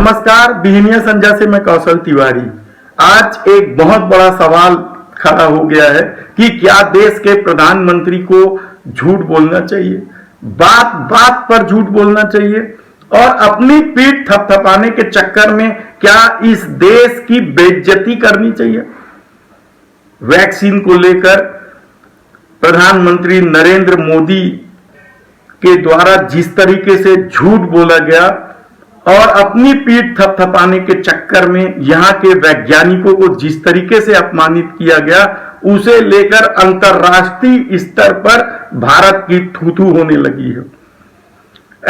नमस्कार, बिहनिया संध्या से मैं कौशल तिवारी। आज एक बहुत बड़ा सवाल खड़ा हो गया है कि क्या देश के प्रधानमंत्री को झूठ बोलना चाहिए, बात बात पर झूठ बोलना चाहिए और अपनी पीठ थपथपाने के चक्कर में क्या इस देश की बेइज्जती करनी चाहिए। वैक्सीन को लेकर प्रधानमंत्री नरेंद्र मोदी के द्वारा जिस तरीके से झूठ बोला गया और अपनी पीठ थपथपाने के चक्कर में यहां के वैज्ञानिकों को जिस तरीके से अपमानित किया गया, उसे लेकर अंतर्राष्ट्रीय स्तर पर भारत की थू-थू होने लगी है।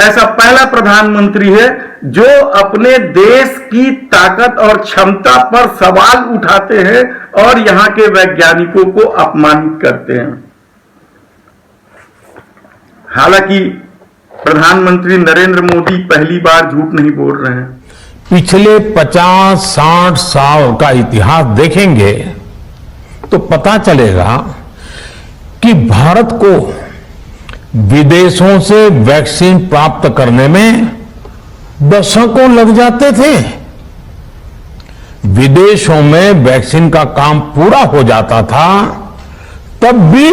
ऐसा पहला प्रधानमंत्री है जो अपने देश की ताकत और क्षमता पर सवाल उठाते हैं और यहां के वैज्ञानिकों को अपमानित करते हैं। हालांकि प्रधानमंत्री नरेंद्र मोदी पहली बार झूठ नहीं बोल रहे हैं। पिछले 50-60 साल का इतिहास देखेंगे तो पता चलेगा कि भारत को विदेशों से वैक्सीन प्राप्त करने में दशकों लग जाते थे। विदेशों में वैक्सीन का काम पूरा हो जाता था, तब भी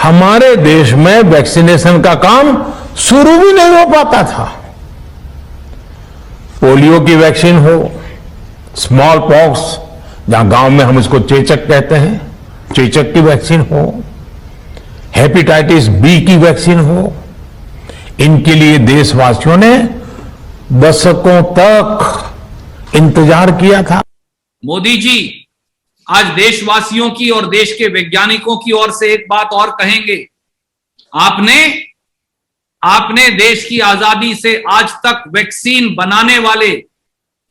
हमारे देश में वैक्सीनेशन का काम शुरू भी नहीं हो पाता था। पोलियो की वैक्सीन हो, स्मॉल पॉक्स, जहां गांव में हम इसको चेचक कहते हैं, चेचक की वैक्सीन हो, हेपेटाइटिस बी की वैक्सीन हो, इनके लिए देशवासियों ने दशकों तक इंतजार किया था। मोदी जी आज देशवासियों की और देश के वैज्ञानिकों की ओर से एक बात और कहेंगे। आपने देश की आजादी से आज तक वैक्सीन बनाने वाले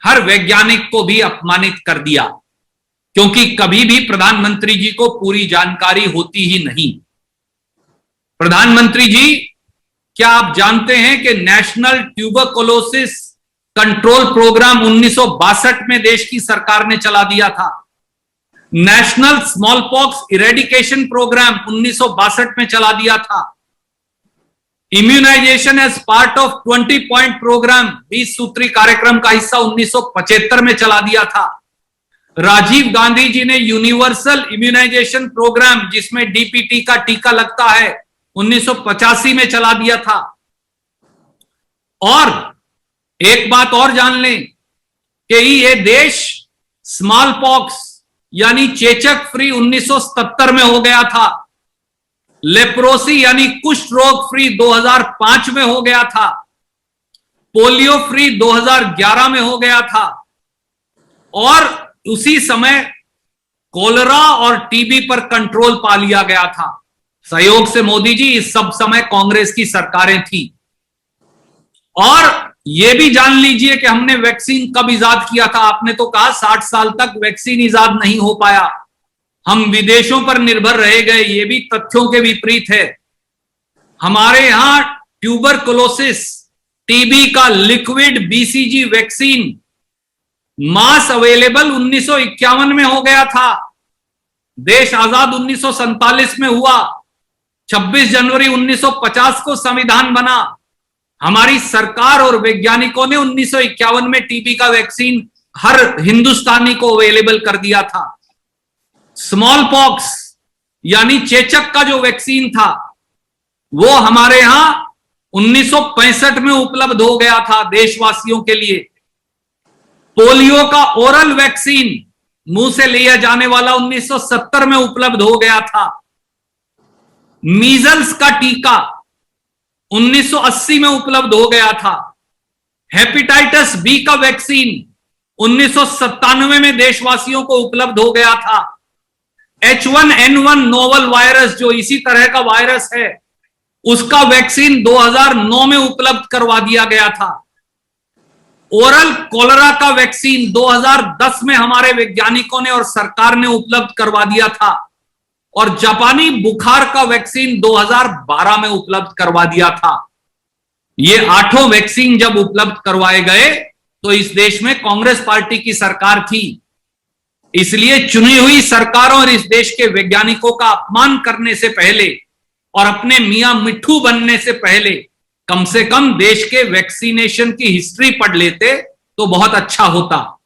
हर वैज्ञानिक को भी अपमानित कर दिया, क्योंकि कभी भी प्रधानमंत्री जी को पूरी जानकारी होती ही नहीं। प्रधानमंत्री जी, क्या आप जानते हैं कि नेशनल ट्यूबरकुलोसिस कंट्रोल प्रोग्राम 1962 में देश की सरकार ने चला दिया था। National smallpox eradication programme 1962 में चला दिया था। Immunisation as part of 20 point programme 20 सूत्री कार्यक्रम का हिस्सा 1975 में चला दिया था। राजीव गांधी जी ने यूनिवर्सल इम्यूनाइजेशन प्रोग्राम, जिसमें डीपीटी का टीका लगता है, 1985 में चला दिया था। और एक बात और जान लें कि ये देश स्मॉल पॉक्स यानी चेचक फ्री 1977 में हो गया था। लेप्रोसी यानी कुष्ठ रोग फ्री 2005 में हो गया था। पोलियो फ्री 2011 में हो गया था। और उसी समय कोलेरा और टीबी पर कंट्रोल पा लिया गया था। सहयोग से मोदी जी, इस सब समय कांग्रेस की सरकारें थी। और यह भी जान लीजिए कि हमने वैक्सीन कब इजाद किया था। आपने तो कहा 60 साल तक वैक्सीन इजाद नहीं हो पाया, हम विदेशों पर निर्भर रह गए। ये भी तथ्यों के विपरीत है। हमारे यहां ट्यूबरकुलोसिस टीबी का लिक्विड बीसीजी वैक्सीन मास अवेलेबल 1951 में हो गया था। देश आजाद 1947 में हुआ। 26 जनवरी 1950 को संविधान बना। हमारी सरकार और वैज्ञानिकों ने 1951 में टीबी का वैक्सीन हर हिंदुस्तानी को अवेलेबल कर दिया था। स्मॉल पॉक्स यानी चेचक का जो वैक्सीन था वो हमारे यहां 1965 में उपलब्ध हो गया था देशवासियों के लिए। पोलियो का ओरल वैक्सीन, मुंह से लिया जाने वाला, 1970 में उपलब्ध हो गया था। मीजल्स का टीका 1980 में उपलब्ध हो गया था। हेपेटाइटिस बी का वैक्सीन 1997 में देशवासियों को उपलब्ध हो गया था। H1N1 नोवल वायरस, जो इसी तरह का वायरस है, उसका वैक्सीन 2009 में उपलब्ध करवा दिया गया था। ओरल कोलेरा का वैक्सीन 2010 में हमारे वैज्ञानिकों ने और सरकार ने उपलब्ध करवा दिया था। और जापानी बुखार का वैक्सीन 2012 में उपलब्ध करवा दिया था। ये 8 वैक्सीन जब उपलब्ध करवाए गए तो इस देश में कांग्रेस पार्टी की सरकार थी। इसलिए चुनी हुई सरकारों और इस देश के वैज्ञानिकों का अपमान करने से पहले और अपने मियां मिट्ठू बनने से पहले कम से कम देश के वैक्सीनेशन की हिस्ट्री पढ़ लेते तो बहुत अच्छा होता।